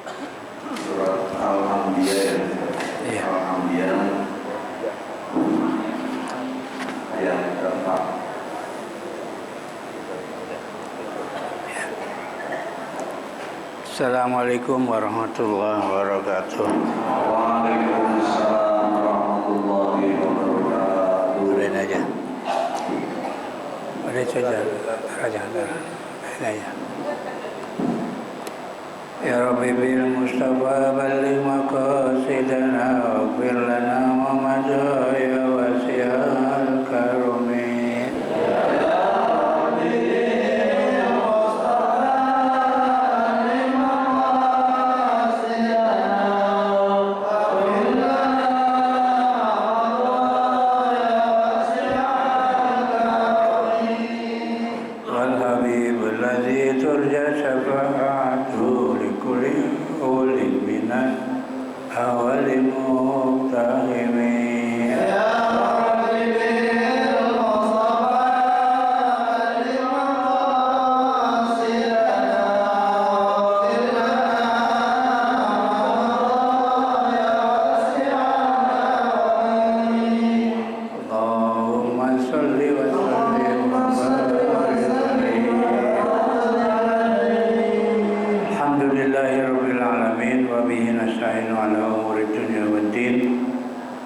Surat Al-Anbiya Iya. Al-Anbiya ayat keempat. Assalamualaikum warahmatullahi wabarakatuh. Waalaikumsalam warahmatullahi wabarakatuh. Udahin aja. Udah saja. Udahin aja. Ya Rabbi bil Mustafa balligh maqasidana waghfir lana ma madha ya wasi'al karami.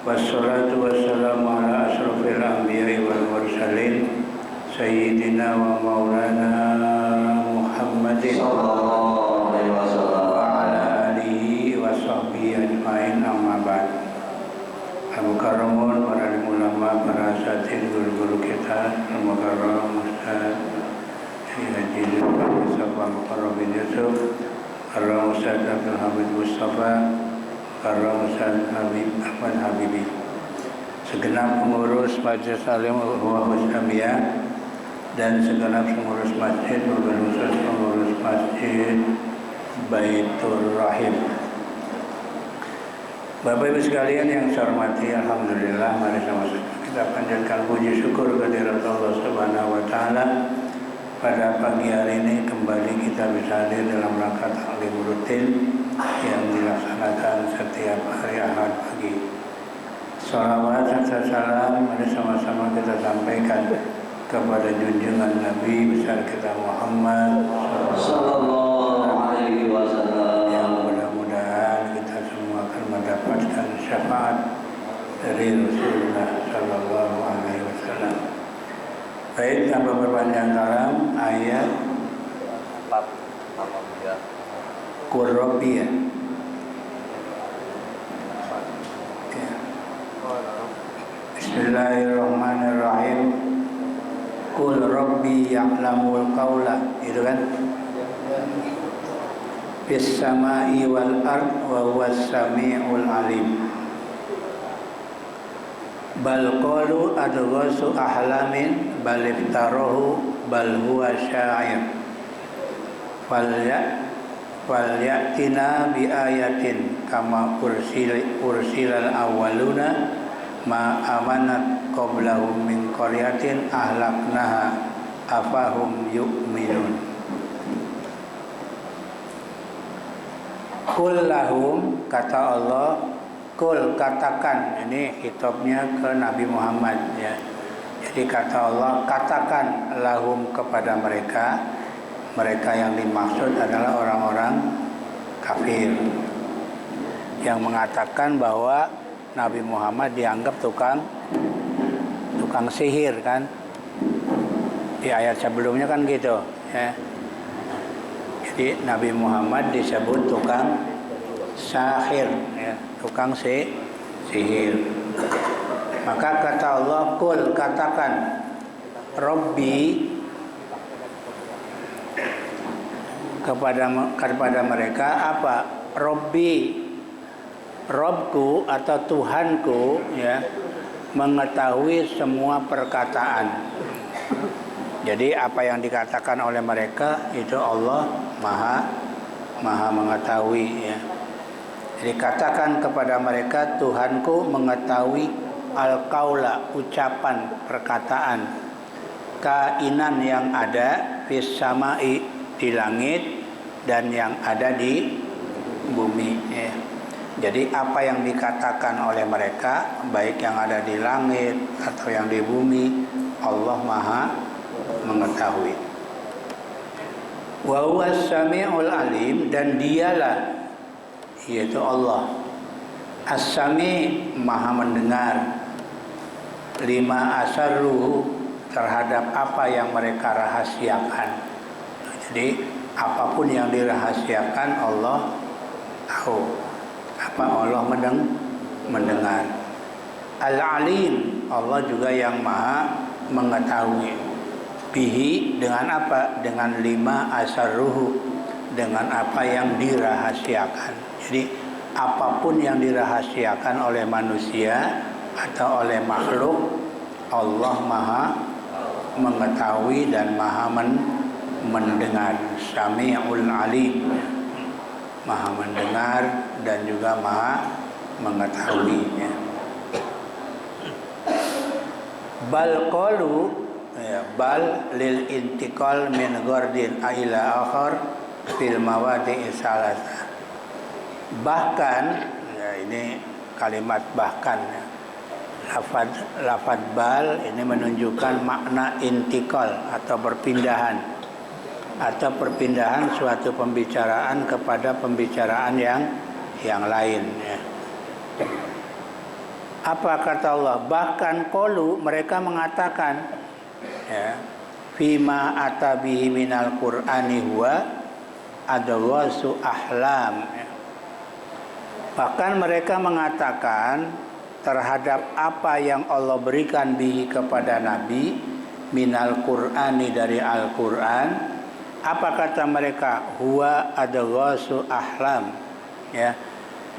Wassalatu wassalamu ala asrofil anbiya'i wal mursalin Sayyidina wa maulana Muhammadin sallallahu alaihi wasallam wa ala alihi wa sahbihi ajma'in amma ba'd. Al-Mukarramun, para ulama, para asatidz, guru-guru kita, Al-Mukarram Ustaz Haji Zulfan Mustafa Mukarram bin Yusuf, Al-Mukarram Ustaz Abdul Hamid Mustafa, Al-Mukarram Ustaz Habib Ahmad Habibi, segenap pengurus Majelis Alim Ulama Islamiyah dan segenap pengurus masjid, khusus pengurus masjid Baitur Rahim. Bapak Ibu sekalian yang saya hormati, alhamdulillah, mari sama-sama kita panjatkan puji syukur kehadirat Allah Subhanahu wa taala. Pada pagi hari ini kembali kita bisa hadir dalam rangka taklim rutin yang dilaksanakan setiap hari Ahad pagi. Salawat serta salam mari sama-sama kita sampaikan kepada junjungan Nabi besar kita Muhammad sallallahu alaihi wasallam, yang mudah-mudahan kita semua akan mendapatkan syafaat dari Rasulullah sallallahu alaihi wasallam. Baik, tanpa berpanjang kalam, ayat 4 Qul Rabbi ya. Bismillahirrahmanirrahim. Qul Rabbi ya'lamul qawla, itu kan? Fis sama'i wal ard wa huwas sami'ul alim. Bal qalu adghasu ahlamin bal iftarahu bal huwa sya'ir. Falyatina bi ayatin kama ursilal awwaluna ma amanat qablahum min qaryatin ahlaknaha afahum yu'minun. Qul lahum, kata Allah, qul, katakan, ini khitabnya ke Nabi Muhammad ya. Jadi kata Allah, katakan lahum, kepada mereka. Mereka yang dimaksud adalah orang-orang kafir yang mengatakan bahwa Nabi Muhammad dianggap tukang sihir kan. Di ayat sebelumnya kan gitu ya. Jadi Nabi Muhammad disebut tukang sahir ya, tukang sihir. Maka kata Allah, qul, katakan, Rabbi, kepada mereka apa? Rabbi, Robku atau Tuhanku ya, mengetahui semua perkataan. Jadi apa yang dikatakan oleh mereka itu Allah maha mengetahui ya. Jadi katakan kepada mereka, Tuhanku mengetahui al-qaula, ucapan, perkataan, kainan yang ada fis sama'i, di langit, dan yang ada di bumi ya. Jadi apa yang dikatakan oleh mereka, baik yang ada di langit atau yang di bumi, Allah Maha mengetahui. Wa huwas samiul alim, dan dialah, yaitu Allah As-Sami, Maha mendengar, lima asarruhu, terhadap apa yang mereka rahasiakan. Jadi apapun yang dirahasiakan Allah tahu. Apa Allah mendengar. Al-Alim, Allah juga yang Maha mengetahui. Bihi, dengan apa? Dengan lima asarruhu, dengan apa yang dirahasiakan. Jadi apapun yang dirahasiakan oleh manusia atau oleh makhluk, Allah Maha mengetahui dan Maha mendengar. Sami'ul Alim, Maha mendengar dan juga Maha mengetahuinya. Bal qalu, ya, bal lil intiqal min ghardin ila akhar fil mawadi'i salasah. Bahkan, ya, ini kalimat bahkan ya. Lafaz bal ini menunjukkan makna intikal atau perpindahan, atau perpindahan suatu pembicaraan kepada pembicaraan yang lain ya. Apa kata Allah? Bahkan qalu, mereka mengatakan ya, fima atabihi minal qur'ani huwa adghasu ahlam ya. Bahkan mereka mengatakan terhadap apa yang Allah berikan bihi kepada Nabi minal qur'ani, dari Al-Quran, apa kata mereka? Huwa adghasu ahlam ya,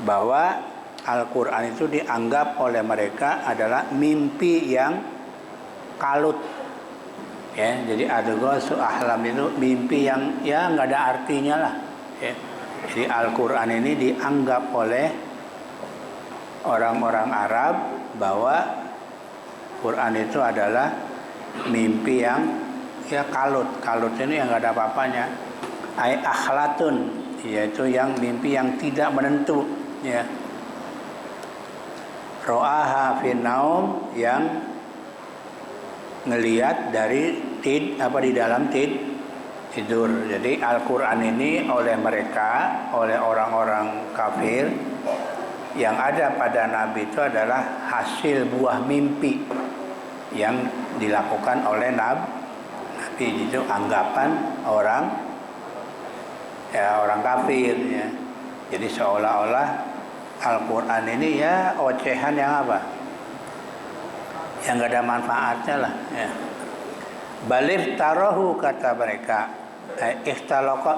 bahwa Al-Quran itu dianggap oleh mereka adalah mimpi yang kalut ya. Jadi adghasu ahlam itu mimpi yang ya nggak ada artinya lah ya. Jadi Al-Quran ini dianggap oleh orang-orang Arab bahwa Quran itu adalah mimpi yang ya kalut. Kalut ini yang nggak ada apa-apanya. Ai akhlatun, yaitu yang mimpi yang tidak menentu ya. Ro'aha fin naum, yang ngelihat dari di dalam tidur. Jadi Al-Quran ini oleh mereka, oleh orang-orang kafir, yang ada pada Nabi itu adalah hasil buah mimpi yang dilakukan oleh Nabi. Itu anggapan orang kafir ya. Jadi seolah-olah Al-Quran ini ya ocehan yang apa? Yang gak ada manfaatnya lah ya. Balif tarahu, kata mereka,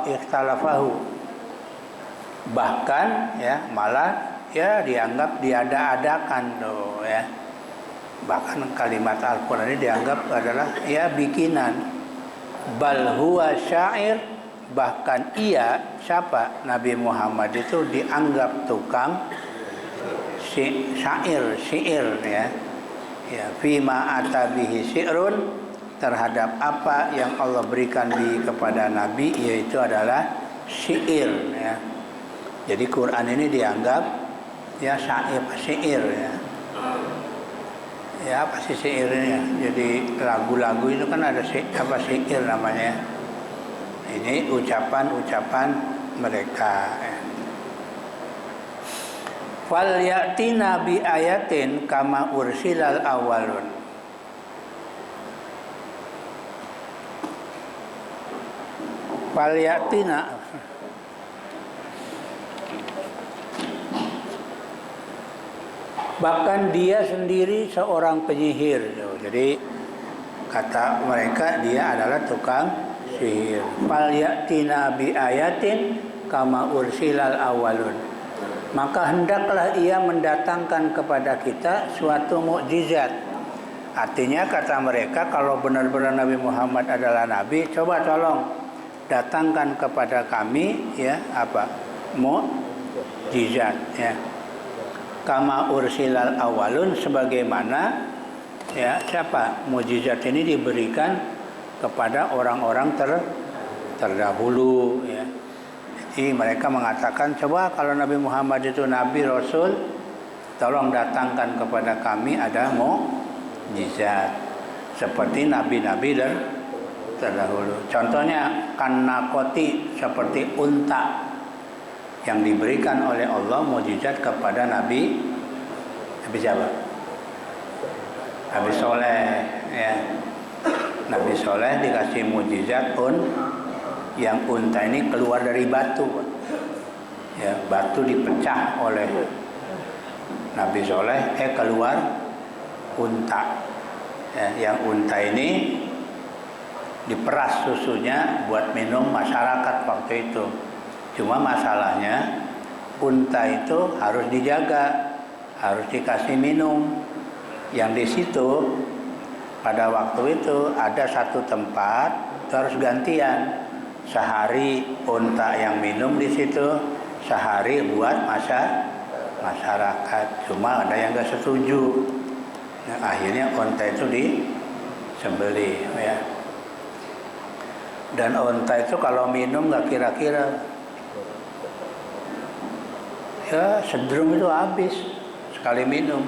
ikhtalafahu, bahkan ya malah ya dianggap diada-adakan tuh ya. Bahkan kalimat Al-Quran ini dianggap adalah ya bikinan. Bal huwa syair, bahkan ia, siapa? Nabi Muhammad itu dianggap tukang syair ya. Ya, fima atabihi syi'run, terhadap apa yang Allah berikan kepada Nabi, yaitu adalah syair ya. Jadi Quran ini dianggap ya syair ya. Ya apa sih syairnya? Jadi lagu-lagu itu kan ada syair namanya. Ini ucapan-ucapan mereka ya. Fal ya'tina bi ayatin kama ursilal awalun. Fal ya'tina, bahkan dia sendiri seorang penyihir. Jadi kata mereka dia adalah tukang sihir. Fal ya'tina bi ayatin kama ursilal awalun. Maka hendaklah ia mendatangkan kepada kita suatu mukjizat. Artinya kata mereka, kalau benar-benar Nabi Muhammad adalah nabi, coba tolong datangkan kepada kami ya apa? Mukjizat ya. Kama ursilal awalun, sebagaimana ya siapa? Mukjizat ini diberikan kepada orang-orang terdahulu ya. Jadi mereka mengatakan, coba kalau Nabi Muhammad itu Nabi Rasul, tolong datangkan kepada kami ada mukjizat seperti nabi-nabi dan terdahulu. Contohnya kanakoti, seperti unta yang diberikan oleh Allah mukjizat kepada Nabi siapa? Nabi Soleh, ya. Nabi Soleh dikasih mukjizat yang unta ini keluar dari batu, ya, batu dipecah oleh Nabi Soleh, keluar unta, ya, yang unta ini diperas susunya buat minum masyarakat waktu itu. Cuma masalahnya unta itu harus dijaga, harus dikasih minum. Yang di situ pada waktu itu ada satu tempat harus gantian. Sehari unta yang minum di situ, sehari buat masyarakat. Cuma ada yang nggak setuju. Nah, akhirnya unta itu disembelih, ya. Dan unta itu kalau minum nggak kira-kira, ya sedrum itu habis sekali minum.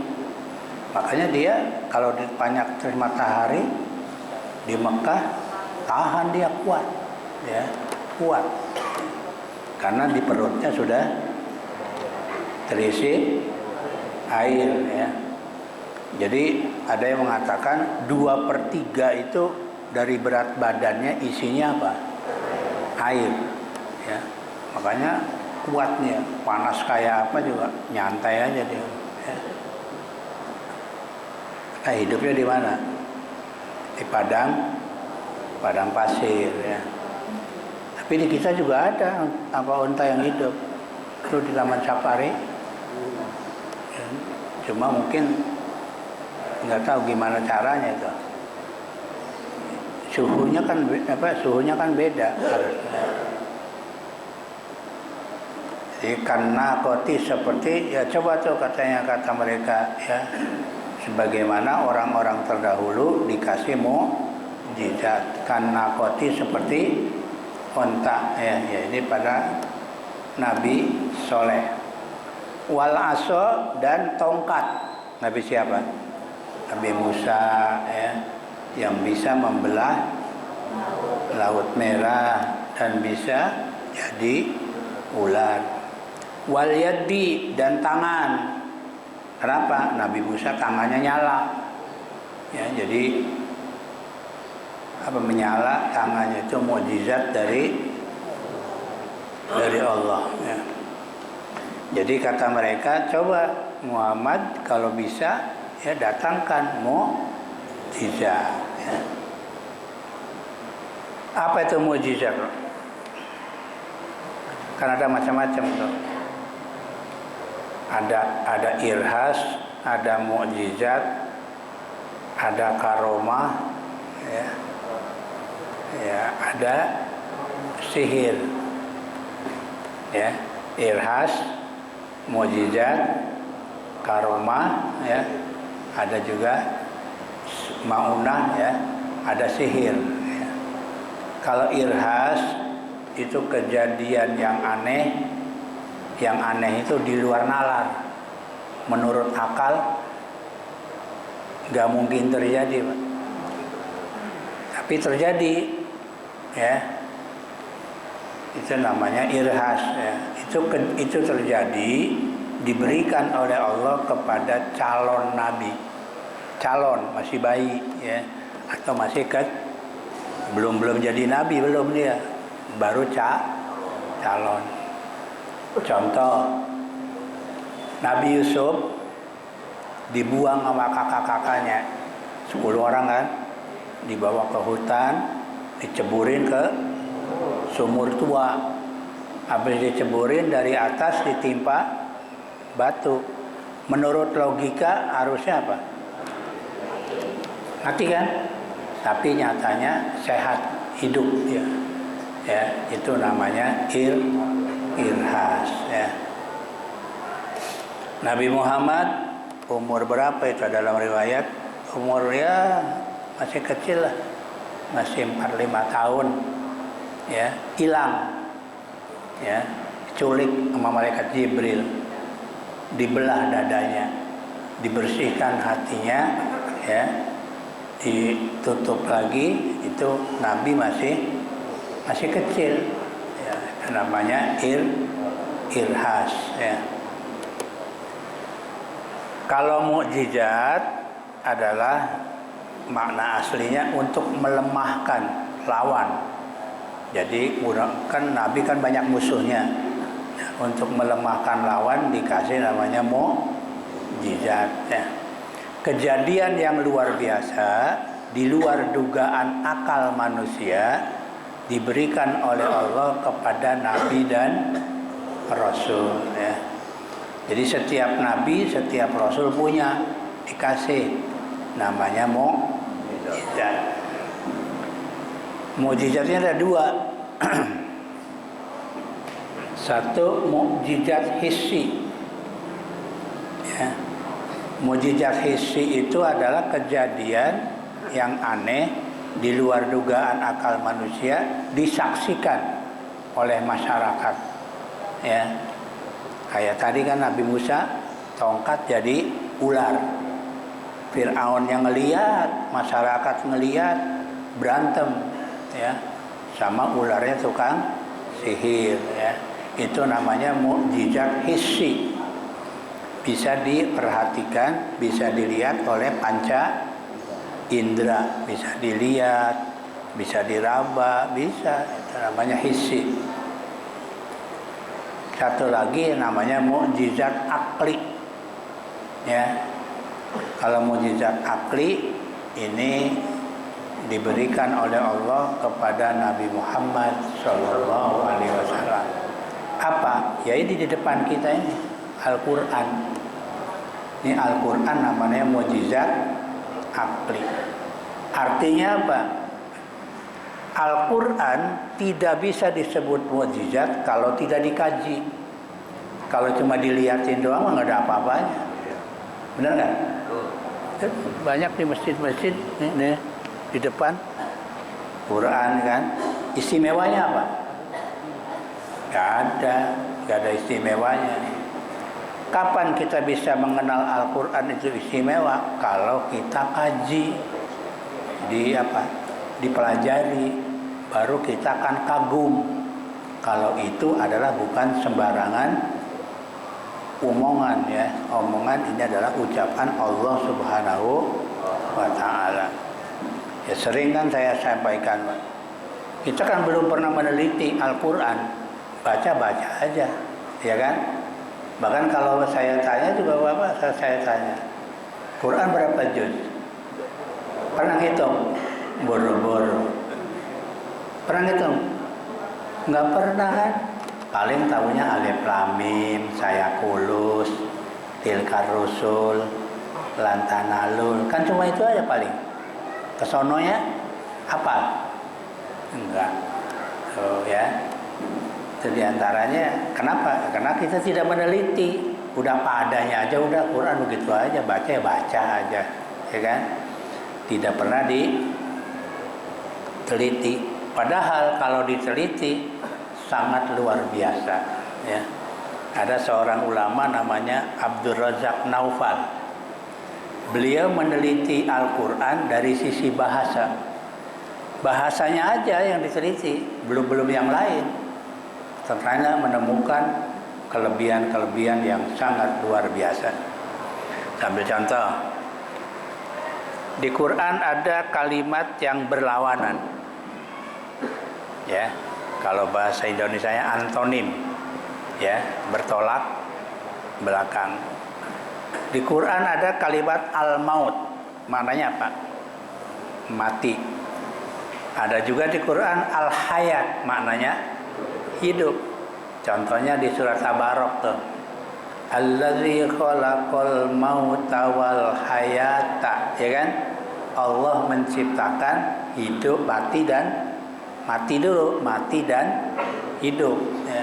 Makanya dia kalau banyak terik matahari di Mekah, tahan dia kuat, ya, kuat. Karena di perutnya sudah terisi air, ya. Jadi ada yang mengatakan 2/3 itu dari berat badannya isinya apa? Air, ya. Makanya kuatnya, panas kayak apa juga nyantai aja dia, ya. Nah, hidupnya di mana? Di padang pasir, ya. Tapi di kita juga ada unta yang hidup. Itu di Taman Safari. Ya. Cuma mungkin nggak tahu gimana caranya itu. Suhunya kan beda. Jadi karena koti seperti, ya coba tuh kata mereka, ya. Sebagaimana orang-orang terdahulu dikasih mukjizat, karena koti seperti onta, ya ini pada Nabi Soleh. Wal aso, dan tongkat. Nabi siapa? Nabi Musa, ya, yang bisa membelah Laut Merah dan bisa jadi ular. Wal yadi, dan tangan. Kenapa? Nabi Musa tangannya nyala, ya, jadi menyala tangannya, itu mukjizat dari Allah, ya. Jadi kata mereka, coba Muhammad kalau bisa, ya datangkan mukjizat, ya. Apa itu mukjizat? Kan ada macam-macam tuh. Ada irhas, ada mukjizat, ada karomah, ya. Ya, ada sihir, ya, irhas, mukjizat, karomah, ya, ada juga maunah, ya, ada sihir, ya. Kalau irhas itu kejadian yang aneh itu di luar nalar, menurut akal nggak mungkin terjadi, Pak. Tapi terjadi, ya. Itu namanya irhas, ya. Itu terjadi, diberikan oleh Allah kepada calon nabi, masih bayi, ya, atau masih belum jadi nabi, belum, dia baru calon. Contoh, Nabi Yusuf dibuang sama kakak-kakaknya 10 orang, kan, dibawa ke hutan, diceburin ke sumur tua. Habis diceburin, dari atas ditimpa batu. Menurut logika harusnya apa? Mati, kan? Tapi nyatanya sehat, hidup dia. Ya, itu namanya irhas, ya. Nabi Muhammad umur berapa itu dalam riwayat? Umurnya masih kecil lah, masih 4-5 tahun, ya, hilang, ya. diculik sama malaikat Jibril, dibelah dadanya, dibersihkan hatinya, ya, ditutup lagi. Itu Nabi masih kecil, ya, namanya irhas, ya. Kalau mukjizat adalah makna aslinya untuk melemahkan lawan. Jadi kan Nabi kan banyak musuhnya, untuk melemahkan lawan dikasih namanya mukjizat, ya. Kejadian yang luar biasa di luar dugaan akal manusia diberikan oleh Allah kepada Nabi dan Rasul, ya. Jadi setiap Nabi, setiap Rasul punya dikasih namanya mukjizat. Mukjizatnya ada dua. Satu mukjizat hissi, ya. Mukjizat hissi itu adalah kejadian yang aneh di luar dugaan akal manusia disaksikan oleh masyarakat, ya. Kayak tadi kan Nabi Musa tongkat jadi ular, Fir'aun yang ngelihat, masyarakat ngelihat, berantem, ya, sama ularnya tukang sihir, ya. Itu namanya mukjizat hissi, bisa diperhatikan, bisa dilihat oleh panca indera, bisa dilihat, bisa diraba, bisa. Itu namanya hissi. Satu lagi namanya mukjizat akli, ya. Kalau mukjizat akli ini diberikan oleh Allah kepada Nabi Muhammad SAW. Apa? Ya ini di depan kita ini, Al-Quran. Ini Al-Quran namanya mukjizat akli. Artinya apa? Al-Quran tidak bisa disebut mukjizat kalau tidak dikaji. Kalau cuma dilihatin doang nggak ada apa-apanya. Benar nggak? Banyak di masjid-masjid nih di depan Quran kan, istimewanya apa? Gak ada istimewanya. Kapan kita bisa mengenal Al-Quran itu istimewa? Kalau kita kaji, dipelajari, baru kita akan kagum kalau itu adalah bukan sembarangan omongan, ya. Omongan ini adalah ucapan Allah Subhanahu wa Ta'ala. Ya sering kan saya sampaikan, Pak. Kita kan belum pernah meneliti Al-Quran, baca-baca aja, ya kan? Bahkan kalau saya tanya juga Bapak, saya tanya, Quran berapa juz? Pernah hitung? Boro-boro. Pernah hitung? Nggak pernah kan? Paling tahunya Alif Lam Mim, Sayakulus, Tilkar Rusul, Lantanalul. Kan cuma itu aja paling. Kesononya apa? Enggak. Oh ya. Itu diantaranya. Kenapa? Karena kita tidak meneliti. Udah padanya aja, udah Quran begitu aja, baca ya baca aja, ya kan? Tidak pernah diteliti. Padahal kalau diteliti sangat luar biasa, ya. Ada seorang ulama namanya Abdul Razak Naufal. Beliau meneliti Al-Quran dari sisi bahasa. Bahasanya aja yang diteliti, belum yang lain. Ternyata menemukan kelebihan-kelebihan yang sangat luar biasa. Sambil contoh, di Quran ada kalimat yang berlawanan, ya. Kalau bahasa Indonesianya antonim, ya, bertolak belakang. Di Quran ada kalimat al-maut, maknanya apa? Mati. Ada juga di Quran al-hayat, maknanya hidup. Contohnya di surat Tabarok tuh. Allazi khalaqal mauta wal hayata, ya kan? Allah menciptakan hidup, mati dan hidup, ya.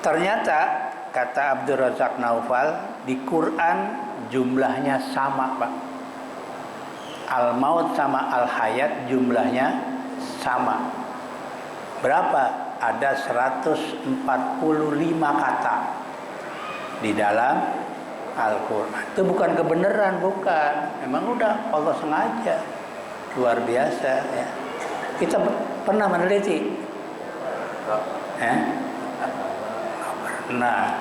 Ternyata kata Abdul Razak Naufal, di Quran jumlahnya sama, Pak. Al-maut sama al-hayat jumlahnya sama. Berapa? ada 145 kata di dalam Al-Quran. Itu bukan kebenaran, bukan. Memang udah Allah sengaja. Luar biasa ya. Kita pernah meneliti? Nggak pernah.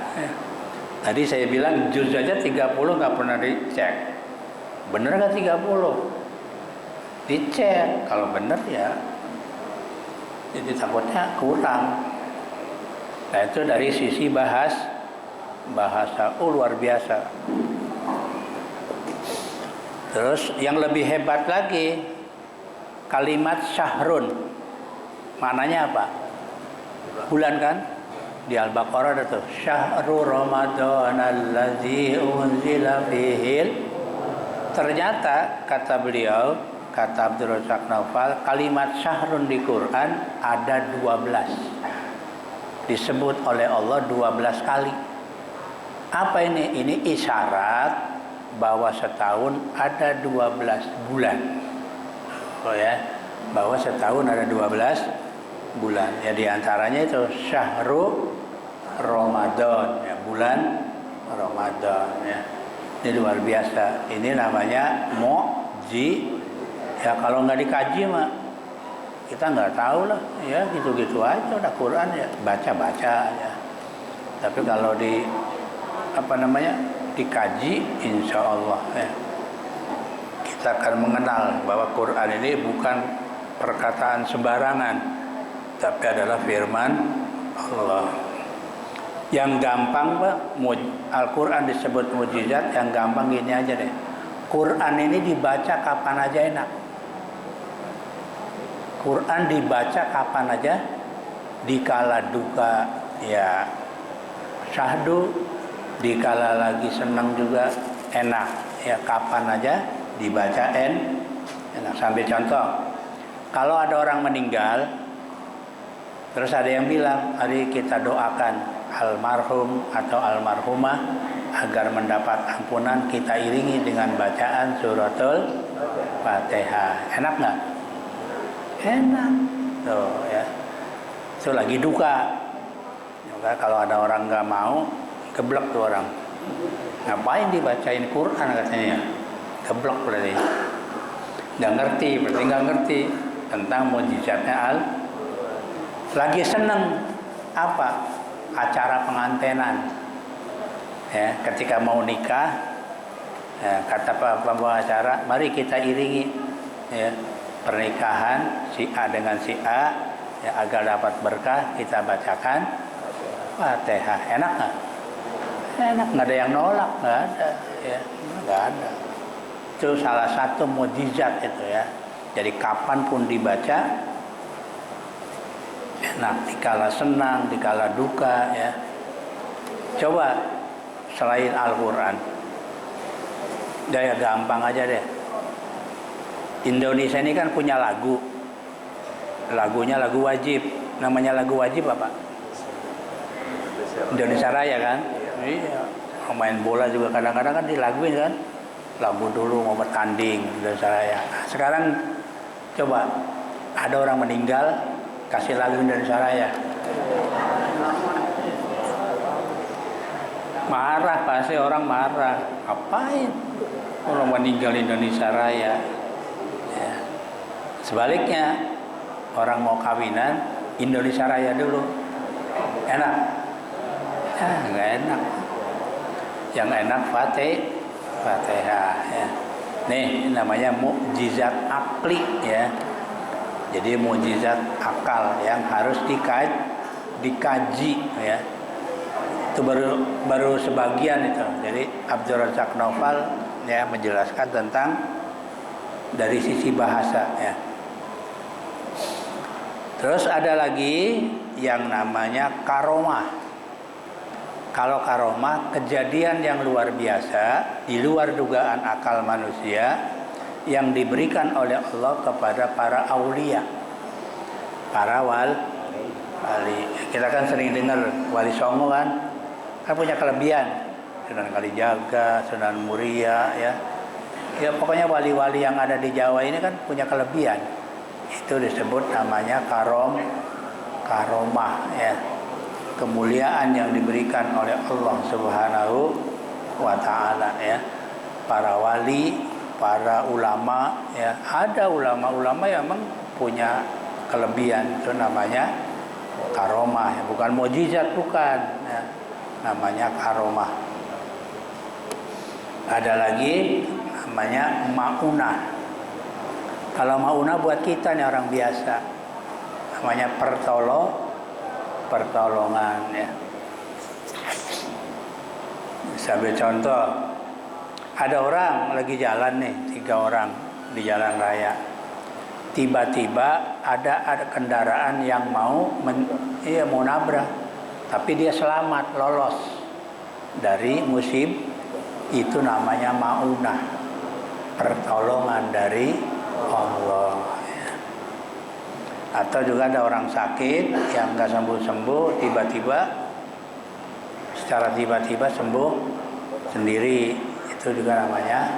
Tadi saya bilang juz aja 30 nggak pernah dicek. Bener nggak 30? Dicek. Kalau bener ya, jadi takutnya kurang. Nah itu dari sisi bahasa. Luar biasa. Terus yang lebih hebat lagi, kalimat syahrun. Maknanya apa? Bulan kan? Di Al-Baqarah ada tuh, syahru Ramadan allazi unzila fihil. Ternyata kata beliau, kata Abdul Razak Naufal, kalimat syahrun di Quran ada 12. Disebut oleh Allah 12 kali. Apa ini? Ini isyarat bahwa setahun ada 12 bulan. Oh ya, bahwa setahun ada 12 bulan. Ya di antaranya itu syahru Ramadan, ya, bulan Ramadan ya. Ini luar biasa. Ini namanya mu'ji. Ya kalau nggak dikaji mah kita nggak tahu lah. Ya gitu-gitu aja udah Quran ya, baca-baca ya. Tapi kalau dikaji, insya Allah ya, kita akan mengenal bahwa Quran ini bukan perkataan sembarangan, tapi adalah firman Allah. Yang gampang Pak, Al-Quran disebut mujizat, yang gampang gini aja deh. Quran ini dibaca kapan aja enak. Quran dibaca kapan aja, dikala duka ya syahdu, dikala lagi senang juga enak. Ya kapan aja dibaca enak. Sambil contoh, kalau ada orang meninggal, terus ada yang bilang, mari kita doakan almarhum atau almarhumah agar mendapat ampunan, kita iringi dengan bacaan suratul Fatihah. Enak nggak? Enak. Tuh ya. Itu lagi duka. Kalau ada orang nggak mau, geblek tuh orang. Ngapain dibacain Quran katanya? Geblek berarti. Nggak ngerti, berarti nggak ngerti tentang mujizatnya lagi seneng apa? Acara pengantenan. Ya, ketika mau nikah, ya, kata pembawa acara, mari kita iringi ya, pernikahan si A dengan si A ya, agar dapat berkah, kita bacakan Fatihah. Enak nggak? Enak, nggak ada yang nolak, nggak ada, ya, nggak ada. Itu salah satu mukjizat itu ya. Jadi kapanpun dibaca enak, dikala senang, dikala duka ya. Coba selain Al-Quran, daya gampang aja deh. Indonesia ini kan punya lagu. Lagunya lagu wajib. Namanya lagu wajib apa? Indonesia Raya kan? Iya. Main bola juga kadang-kadang kan dilaguin kan. Lagu dulu mau bertanding Indonesia Raya. Sekarang coba ada orang meninggal, kasih lagu Indonesia Raya. Marah, pasti orang marah. Apain orang meninggal Indonesia Raya ya. Sebaliknya orang mau kawinan Indonesia Raya dulu. Enak? Ya nggak enak. Yang enak Fatihah ya. Nih namanya mukjizat akli ya. Jadi mukjizat akal yang harus dikaji ya. Itu baru sebagian itu. Jadi Abdul Razak Naufal ya menjelaskan tentang dari sisi bahasa ya. Terus ada lagi yang namanya karomah. Kalau karomah, kejadian yang luar biasa di luar dugaan akal manusia yang diberikan oleh Allah kepada para aulia, para wali. Kita kan sering dengar Wali Songo kan punya kelebihan, Sunan Kalijaga, Sunan Muria ya. Ya pokoknya wali-wali yang ada di Jawa ini kan punya kelebihan. Itu disebut namanya karomah ya, kemuliaan yang diberikan oleh Allah Subhanahu wa taala ya. Para wali, para ulama ya, ada ulama-ulama yang memang punya kelebihan, itu namanya karomah ya, bukan mukjizat, bukan ya, namanya karomah. Ada lagi namanya maunah. Kalau maunah buat kita nih orang biasa, namanya pertolongan ya. Sambil contoh, ada orang lagi jalan nih, 3 orang di jalan raya. Tiba-tiba ada kendaraan yang mau nabrak, tapi dia selamat, lolos dari musib. Itu namanya maunah, pertolongan dari Allah ya. Atau juga ada orang sakit yang nggak sembuh-sembuh, secara tiba-tiba sembuh sendiri, itu juga namanya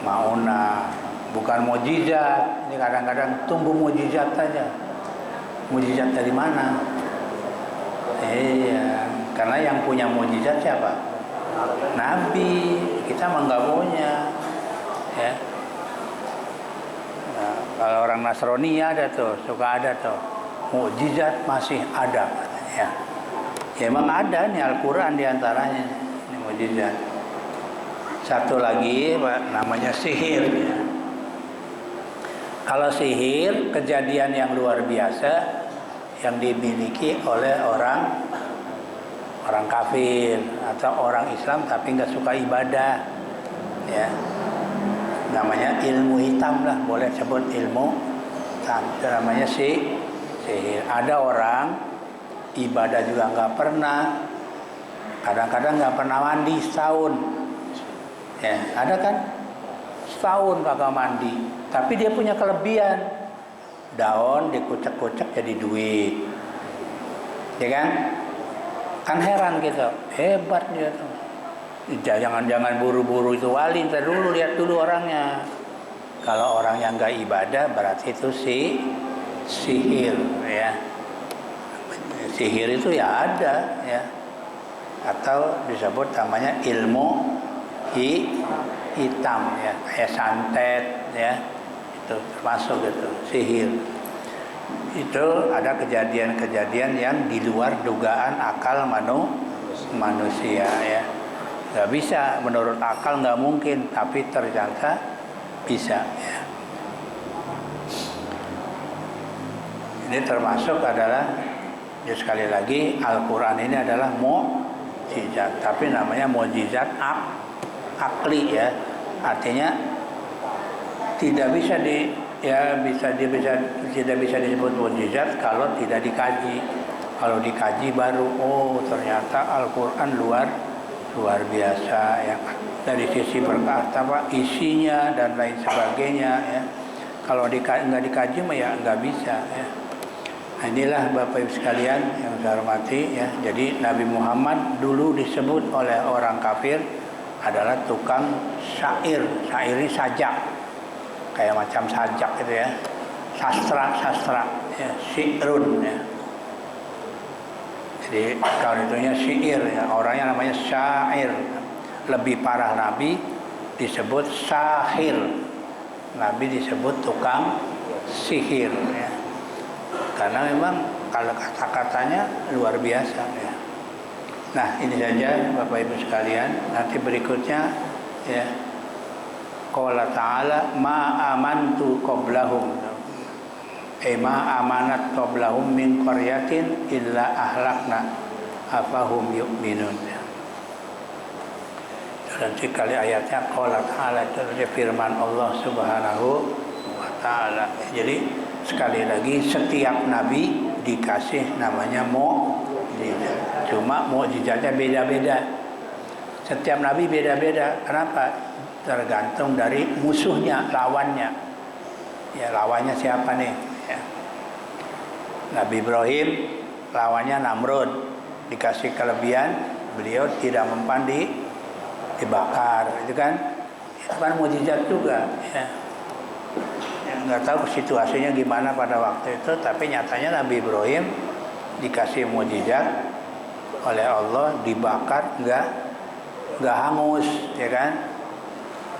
maunah, bukan mukjizat. Ini kadang-kadang tunggu mukjizat saja. Mukjizat dari mana? Iya, karena yang punya mukjizat siapa? Nabi. Kita mah nggak punya ya. Nah, kalau orang Nasrani ada tuh, suka ada tuh mukjizat masih ada ya. Ya emang ada nih, Al-Quran diantaranya ini mukjizat. Satu lagi namanya sihir ya. Kalau sihir, kejadian yang luar biasa yang dimiliki oleh orang kafir atau orang Islam tapi nggak suka ibadah ya, namanya ilmu hitam lah, boleh sebut ilmu hitam, itu namanya sihir. Ada orang ibadah juga nggak pernah, kadang-kadang nggak pernah mandi setahun ya, ada kan setahun kagak mandi, tapi dia punya kelebihan, daun dikucek-kucek jadi duit ya kan heran gitu, hebat dia tuh. Jangan buru-buru itu wali, ntar dulu lihat dulu orangnya. Kalau orang yang nggak ibadah berarti itu sihir ya. Sihir itu ya ada ya, atau disebut namanya ilmu hitam ya, kayak santet ya, itu termasuk itu sihir. Itu ada kejadian-kejadian yang di luar dugaan akal manusia ya. Nggak bisa, menurut akal nggak mungkin, tapi ternyata bisa ya. Ini termasuk adalah ya, sekali lagi Al-Quran ini adalah mukjizat, tapi namanya mukjizat akli ya, artinya tidak bisa tidak bisa disebut mukjizat kalau tidak dikaji. Kalau dikaji baru ternyata Al-Quran luar biasa ya, dari sisi perkata isinya dan lain sebagainya ya. Kalau nggak dikaji mah ya nggak bisa ya. Nah, inilah Bapak Ibu sekalian yang saya hormati ya. Jadi Nabi Muhammad dulu disebut oleh orang kafir adalah tukang syair. Syair ini sajak, kayak macam sajak gitu ya, sastra ya, syi'run ya. Jadi kalau itunya syair ya, orangnya namanya syair. Lebih parah Nabi disebut sahir, Nabi disebut tukang sihir ya. Karena memang kalau kata-katanya luar biasa ya. Nah ini saja Bapak Ibu sekalian. Nanti berikutnya ya, qala ta'ala ma amantu qablahum, ma amanat qablahum min qaryatin illa ahlakna afahum yu'minun. Nanti kali ayatnya qala ta'ala, itu firman Allah Subhanahu wa ta'ala. Jadi sekali lagi setiap nabi dikasih namanya mukjizat. Cuma mukjizatnya beda-beda. Setiap nabi beda-beda. Kenapa? Tergantung dari musuhnya, lawannya. Ya, lawannya siapa nih? Ya. Nabi Ibrahim lawannya Namrud, dikasih kelebihan, beliau tidak mempan dibakar, itu kan mukjizat juga. Ya. Nggak tahu situasinya gimana pada waktu itu, tapi nyatanya Nabi Ibrahim dikasih mukjizat oleh Allah, dibakar nggak hangus, ya kan?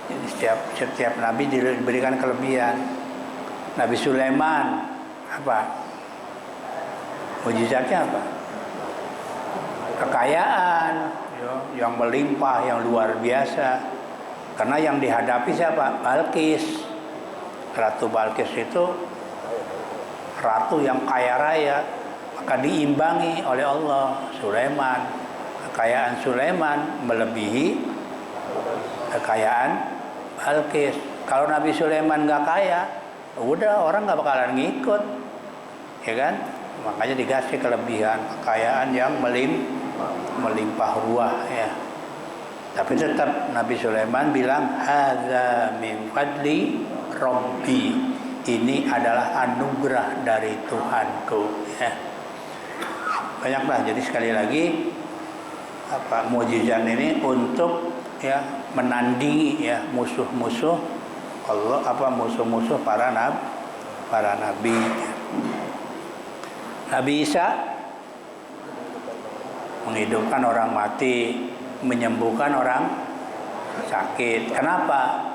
Jadi setiap nabi diberikan kelebihan. Nabi Sulaiman apa? Mukjizatnya apa? Kekayaan yang melimpah, yang luar biasa. Karena yang dihadapi siapa? Balqis. Ratu Balqis itu ratu yang kaya raya, maka diimbangi oleh Allah Sulaiman. Kekayaan Sulaiman melebihi kekayaan Balqis. Kalau Nabi Sulaiman nggak kaya, udah orang nggak bakalan ngikut, ya kan? Makanya dikasih kelebihan kekayaan yang melimpah ruah, ya. Tapi tetap Nabi Sulaiman bilang hadza min fadli Rabbi, ini adalah anugerah dari Tuhanku, ya. Banyaklah, jadi sekali lagi mukjizat ini untuk ya menandingi ya musuh-musuh Allah, musuh-musuh para nabi. Nabi Isa menghidupkan orang mati, menyembuhkan orang sakit. Kenapa?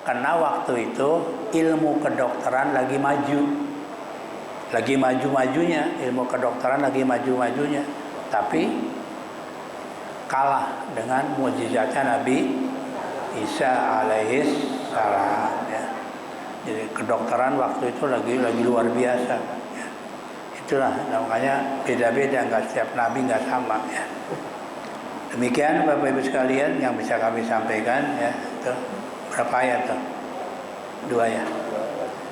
Karena waktu itu ilmu kedokteran lagi maju-majunya, ilmu kedokteran lagi maju-majunya, tapi kalah dengan mukjizatnya Nabi Isa alaihis salam, ya. Jadi kedokteran waktu itu lagi luar biasa, ya. Itulah namanya beda-beda, nggak setiap nabi nggak sama, ya. Demikian Bapak Ibu sekalian yang bisa kami sampaikan, ya. Itu berapa ayat tuh? 2 ya.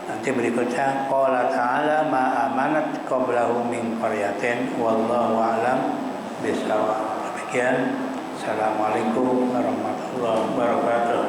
Nanti berikutnya qala ta'ala ma amanat qablahu min qaryatin wallahu a'lam bishawab. Demikian. Assalamualaikum warahmatullahi wabarakatuh.